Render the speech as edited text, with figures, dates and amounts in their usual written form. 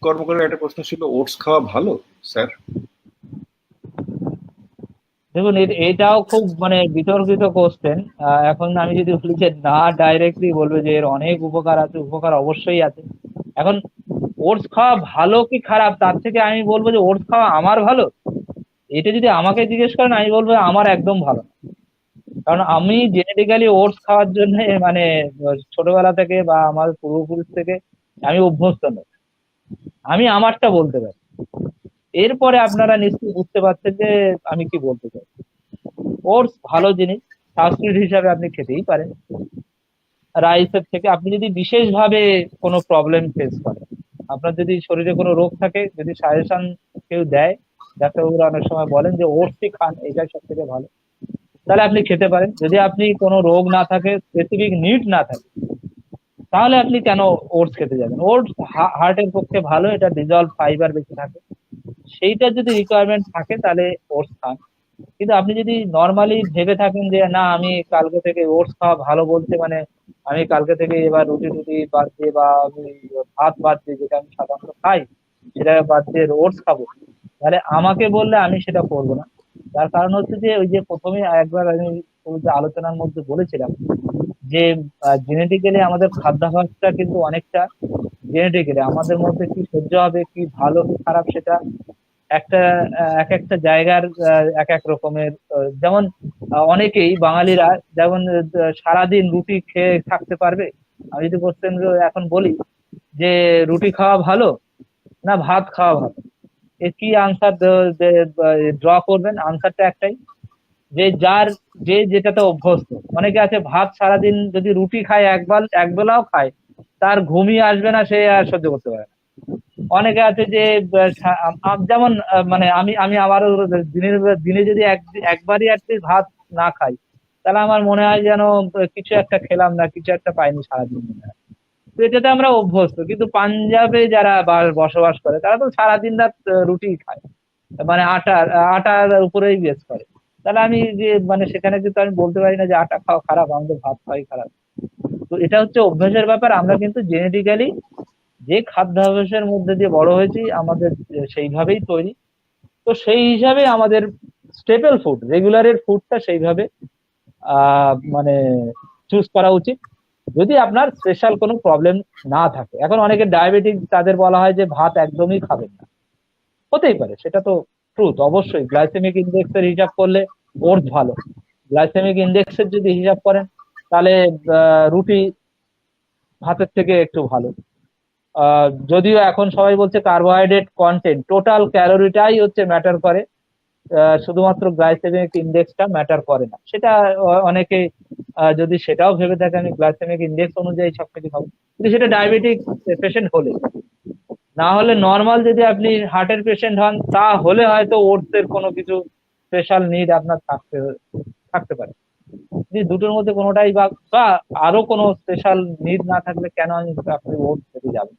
কর্মকারের একটা প্রশ্ন ছিল, ওটস খাওয়া ভালো স্যার? দেখুন, এটাও খুব মানে বিতর্কিত কোশ্চেন। এখন আমি যদি বলি যে না, ডাইরেক্টলি বলবে যে এর অনেক উপকার আছে, উপকার অবশ্যই আছে। এখন ওটস খাওয়া ভালো কি খারাপ, তার থেকে আমি বলবো যে ওটস খাওয়া আমার ভালো, এটা যদি আমাকে জিজ্ঞেস করেন আমি বলবো আমার একদম ভালো না। কারণ আমি জেনেটিক্যালি ওটস খাওয়ার জন্য মানে ছোটবেলা থেকে বা আমার পূর্বপুরুষ থেকে আমি অভ্যস্ত নই। আমি আমারটা বলতে পারি। এরপরে আপনারা নিশ্চয়ই বুঝতে পারছেন যে আমি কি বলতে চাই। ওটস ভালো জিনিস, সাবস্টিটিউট হিসাবে আপনি খেতেই পারেন রাইসের থেকে। আপনি যদি বিশেষভাবে কোনো প্রবলেম ফেস করেন, আপনার যদি শরীরে কোনো রোগ থাকে, যদি সাজেশন কেউ দেয়, ডাক্তারবাবুরা অনেক সময় বলেন যে ওটসই খান, এটাই সব থেকে ভালো, তাহলে আপনি খেতে পারেন। যদি আপনি কোনো রোগ না থাকে, স্পেসিফিক নিড না থাকে, তাহলে আপনি কেন ওটস খেতে যাবেন? ওটস হার্টের পক্ষে ভালো, এটা ডিজলভ ফাইবার বেশি থাকে, সেইটা যদি রিকোয়ারমেন্ট থাকে তাহলে ওটস খান। কিন্তু আপনি যদি নর্মালি ভেবে থাকেন যে না আমি কালকে থেকে ওটস খাওয়া ভালো বলতে মানে আমি কালকে থেকে এবার রুটি টুটি বাদ দিয়ে বা আমি ভাত বাদ দিয়ে, যেটা আমি সাধারণত খাই সেটা বাদ দিয়ে ওটস খাবো, তাহলে আমাকে বললে আমি সেটা করবো না। তার কারণ হচ্ছে যে ওই যে প্রথমে একবার আমি ওই যে আলোচনার মধ্যে বলেছিলাম যে জেনেটিক্যালি আমাদের খাদ্যাভ্যাসটা কিন্তু অনেকটা জেনেটিক্যালি আমাদের মধ্যে কি সহ্য হবে, কি ভালো কি খারাপ, সেটা একটা এক একটা জায়গার এক এক রকমের। যেমন অনেকেই বাঙালিরা যেমন সারাদিন রুটি খেয়ে থাকতে পারবে। আমি যদি কোশ্চেন এখন বলি যে রুটি খাওয়া ভালো না ভাত খাওয়া ভালো, এর কি আনসার ড্র করবেন? আনসারটা একটাই, যে যার যে যেটাতে অভ্যস্ত। অনেকে আছে ভাত সারাদিন যদি রুটি খায়, এক বেলাও খায়, তার ঘুমই আসবে না, সে আর সহ্য করতে পারে না। অনেকে আছে যে যেমন মানে আমি আমি আমারও দিনের দিনে যদি একবারই অ্যাটলিস্ট ভাত না খাই, তাহলে আমার মনে হয় যেন কিছু একটা খেলাম না, কিছু একটা পাইনি সারাদিন মনে হয়। তো এটাতে আমরা অভ্যস্ত। কিন্তু পাঞ্জাবে যারা বসবাস করে তারা তো সারাদিন রাত রুটি খায়, মানে আটার উপরেই বেস করে। তাহলে আমি যে মানে সেখানে কিন্তু আমি বলতে পারি না যে আটা খাওয়া খারাপ, আমাদের ভাত খাওয়াই খারাপ। তো এটা হচ্ছে অভ্যাসের ব্যাপার। আমরা কিন্তু জেনেটিক্যালি যে খাদ্যাভ্যাসের মধ্যে দিয়ে বড় হয়েছি, আমাদের সেইভাবেই তৈরি। তো সেই হিসাবে আমাদের স্টেপল ফুড, রেগুলারের ফুডটা সেইভাবে মানে চুজ করা উচিত, যদি আপনার স্পেশাল কোনো প্রবলেম না থাকে। এখন অনেকে ডায়াবেটিক, তাদের বলা হয় যে ভাত একদমই খাবেন না। হতেই পারে, সেটা তো ট্রুথ। অবশ্যই গ্লাইসেমিক ইন্ডেক্স এর হিসাব করলে ওটস ভালো। গ্লাইসেমিক ইন্ডেক্সের যদি হিসাব করেন, তাহলে রুটি ভাতের থেকে একটু ভালো। যদিও এখন সবাই বলছে কার্বোহাইড্রেট কন্টেন্ট, টোটাল ক্যালোরিটাই হচ্ছে ম্যাটার করে, শুধুমাত্র গ্লাইসেমিক ইন্ডেক্সটা ম্যাটার করে না। সেটা অনেকে যদি সেটাও ভেবে থাকে আমি গ্লাইসেমিক ইন্ডেক্স অনুযায়ী সবকিছু খাবো, কিন্তু সেটা ডায়াবেটিক পেশেন্ট হলে। না হলে নর্মাল যদি আপনি হার্টের পেশেন্ট হন, তাহলে হয়তো ওটস এর কোনো কিছু স্পেশাল নিড আপনার থাকতে থাকতে পারে। যদি দুটোর মধ্যে কোনোটাই বা বা আরো কোনো স্পেশাল নিড না থাকলে কেন আমি আপনি ওটস খেতে যাবেন?